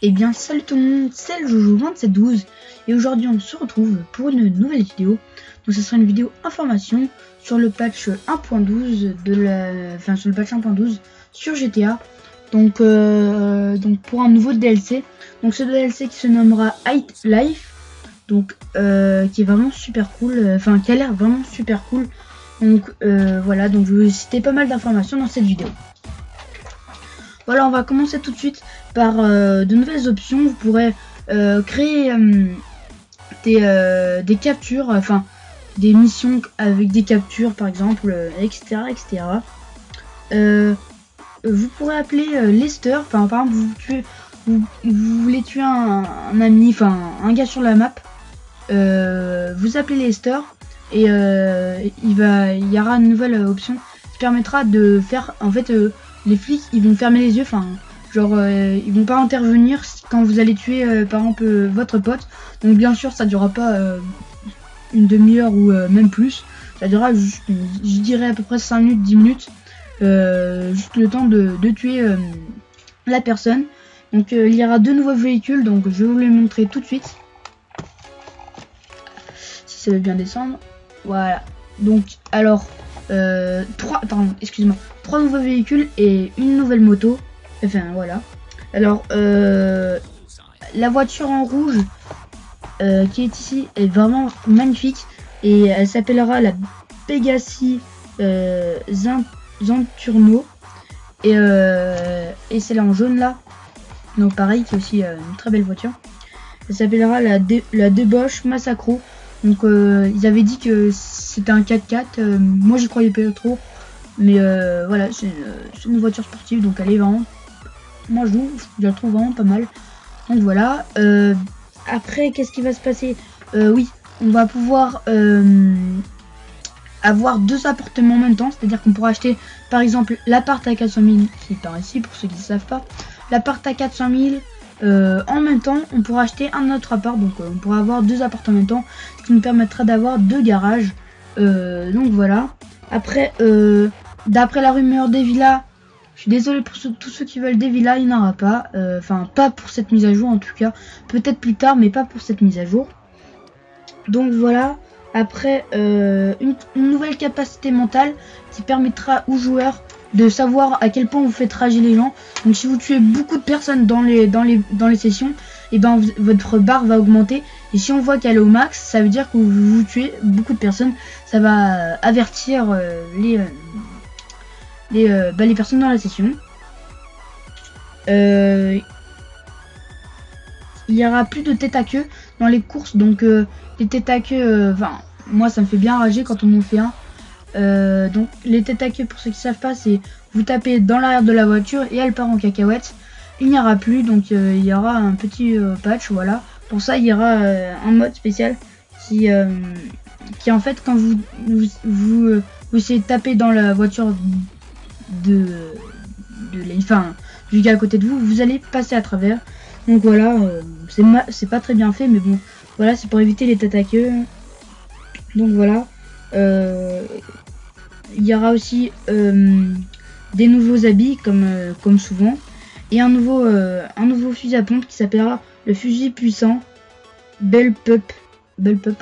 Eh bien salut tout le monde, c'est le Jojo2712 et aujourd'hui on se retrouve pour une nouvelle vidéo. Donc ce sera une vidéo information sur le patch 1.12 sur le patch 1.12 sur GTA. Donc pour un nouveau DLC. Donc ce DLC qui se nommera High Life. Donc qui est vraiment super cool, qui a l'air vraiment super cool. Donc voilà, donc je vais citer pas mal d'informations dans cette vidéo. Voilà, on va commencer tout de suite par de nouvelles options. Vous pourrez créer des captures, des missions avec des captures par exemple, etc. Vous pourrez appeler Lester, par exemple vous voulez tuer un ami, un gars sur la map, vous appelez Lester et il y aura une nouvelle option qui permettra de faire, en fait, les flics ils vont fermer les yeux, ils vont pas intervenir quand vous allez tuer par exemple votre pote. Donc bien sûr ça durera pas une demi-heure ou même plus, ça durera juste, je dirais à peu près 5 minutes, 10 minutes, juste le temps de tuer la personne. Donc il y aura deux nouveaux véhicules, donc je vais vous les montrer tout de suite. Si ça veut bien descendre, voilà. Donc alors trois nouveaux véhicules et une nouvelle moto. Enfin voilà. Alors la voiture en rouge qui est ici est vraiment magnifique et elle s'appellera la Pegasi Zenturno et celle en jaune là, donc pareil, qui est aussi une très belle voiture. Elle s'appellera la Deboche Massacro. Donc ils avaient dit que c'était un 4x4, moi j'y croyais pas trop, mais voilà, c'est une voiture sportive, donc elle est vraiment, moi je la trouve vraiment pas mal. Donc voilà, après qu'est-ce qui va se passer? Oui, on va pouvoir avoir deux appartements en même temps, c'est-à-dire qu'on pourra acheter par exemple l'appart à 400 000 qui est par ici, pour ceux qui ne savent pas, l'appart à 400 000. En même temps on pourra acheter un autre appart, donc on pourra avoir deux appartements en même temps, ce qui nous permettra d'avoir deux garages. Donc voilà. Après d'après la rumeur des villas, je suis désolé pour tous ceux qui veulent des villas, il n'y en aura pas, pas pour cette mise à jour en tout cas, peut-être plus tard mais pas pour cette mise à jour. Donc voilà. Après une nouvelle capacité mentale qui permettra aux joueurs de savoir à quel point vous faites rager les gens. Donc si vous tuez beaucoup de personnes dans les sessions, et ben votre barre va augmenter, et si on voit qu'elle est au max, ça veut dire que vous tuez beaucoup de personnes. Ça va avertir les personnes dans la session. Il y aura plus de tête à queue dans les courses, donc les têtes à queue, moi ça me fait bien rager quand on en fait un. Donc les têtes à queue, pour ceux qui savent pas, c'est vous tapez dans l'arrière de la voiture et elle part en cacahuète. Il n'y aura plus, donc il y aura un petit patch, voilà. Pour ça il y aura un mode spécial qui en fait, quand vous essayez de taper dans la voiture du gars à côté de vous, vous allez passer à travers. Donc voilà, c'est pas très bien fait, mais bon, voilà, c'est pour éviter les têtes à queue. Donc voilà. Il y aura aussi des nouveaux habits comme souvent, et un nouveau fusil à pompe qui s'appellera le fusil puissant Belle Pup,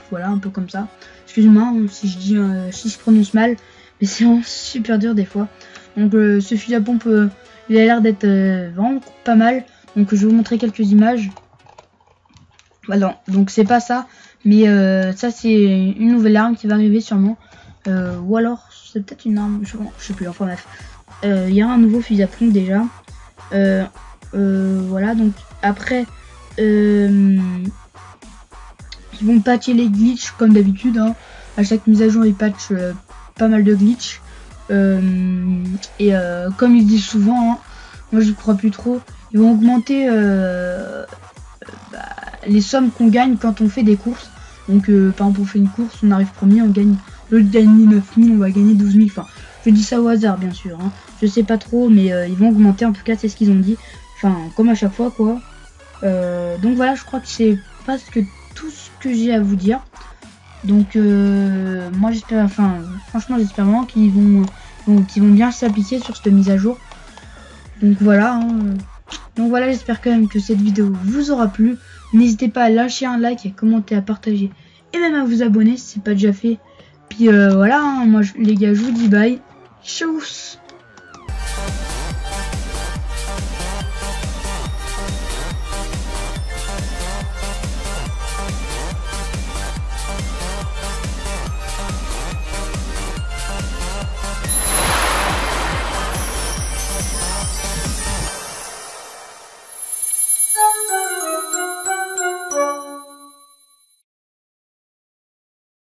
voilà, un peu comme ça. Excuse-moi si je prononce mal, mais c'est vraiment super dur des fois. Donc ce fusil à pompe il a l'air d'être vraiment pas mal, donc je vais vous montrer quelques images. Voilà, donc c'est pas ça, mais ça c'est une nouvelle arme qui va arriver sûrement, ou alors c'est peut-être une arme, je sais plus, enfin bref. Il y a un nouveau fusil à pompe déjà. Voilà, donc après ils vont patcher les glitches comme d'habitude, hein. À chaque mise à jour ils patchent pas mal de glitches, et comme ils disent souvent, hein, moi j'y crois plus trop, ils vont augmenter les sommes qu'on gagne quand on fait des courses. Donc par exemple on fait une course, on arrive premier, on gagne, au lieu de gagner 9000 on va gagner 12 000, je dis ça au hasard bien sûr, hein. Je sais pas trop, mais ils vont augmenter, en tout cas c'est ce qu'ils ont dit, comme à chaque fois quoi. Donc voilà, je crois que c'est presque tout ce que j'ai à vous dire. Donc moi j'espère, enfin franchement j'espère vraiment qu'ils vont bien s'appliquer sur cette mise à jour. Donc voilà, hein. Donc voilà, j'espère quand même que cette vidéo vous aura plu. N'hésitez pas à lâcher un like, à commenter, à partager et même à vous abonner si c'est pas déjà fait. Puis voilà, hein, moi les gars, je vous dis bye. Tchuss.